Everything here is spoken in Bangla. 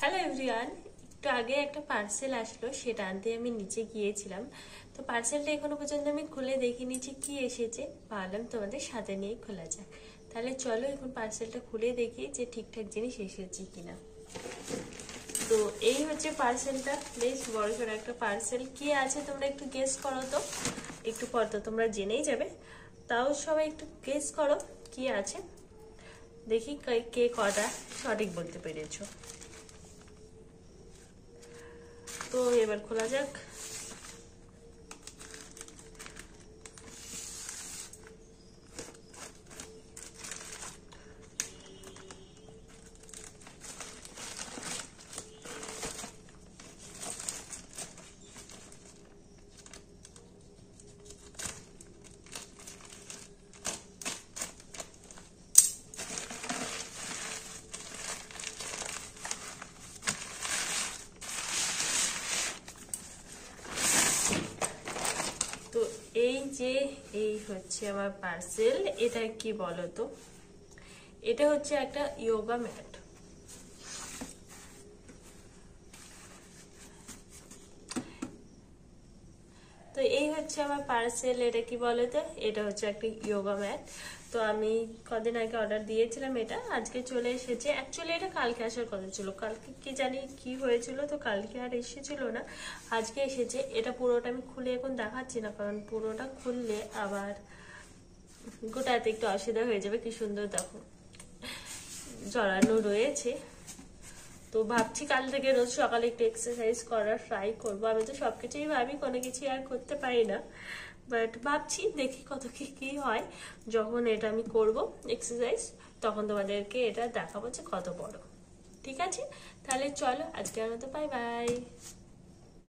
হ্যালো এভরিওয়ান, একটু আগে একটা পার্সেল আসলো, সেটা আনতে আমি নিচে গিয়েছিলাম। তো পার্সেলটা এখনো পর্যন্ত আমি খুলে দেখিনি যে কি এসেছে, ভাবলাম তোমাদের সাথে নিয়ে খোলা যাক। তাহলে চলো এখন পার্সেলটা খুলে দেখি যে ঠিকঠাক জিনিস এসেছে কিনা। তো এই হচ্ছে পার্সেলটা, বেশ বড়সড় একটা পার্সেল। কি আছে তোমরা একটু গেস করো তো, একটু পর তো তোমরা জেনেই যাবে, তাও সবাই একটু গেস করো কি আছে, দেখি কে কটা সঠিক বলতে পেরেছো। তো এবার খোলা যাক। তো এই হচ্ছে আমার পার্সেল। এটা কি বলো তো, এটা হচ্ছে একটা যোগা ম্যাট। তো এই হচ্ছে আমার পার্সেল। এটা কি বলো তো, এটা হচ্ছে একটা যোগা ম্যাট। তো আমি কদিন আগে অর্ডার দিয়েছিলাম, এটা আজকে চলে এসেছে। অ্যাকচুয়ালি এটা কালকে আসার কথা ছিল, কালকে কি জানি কি হয়েছিল, তো কালকে আর এসেছিল না, আজকে এসেছে। এটা পুরোটা আমি খুলে এখন দেখাচ্ছি না, কারণ পুরোটা খুললে আবার গোটাতে একটু অসুবিধা হয়ে যাবে। কি সুন্দর দেখো জড়ানো রয়েছে। তো ভাবছি কাল থেকে রোজ সকালে একটু এক্সারসাইজ করার ট্রাই করবো। আমি তো সবকিছুই ভাবি, কোনো কিছুই আর করতে পারি না, বাট ভাবছি দেখি কত কি হয়। যখন এটা আমি করব এক্সারসাইজ, তখন তোমাদেরকে এটা দেখাবো যে কত বড়। ঠিক আছে, তাহলে চলো আজকের মতো বাই বাই।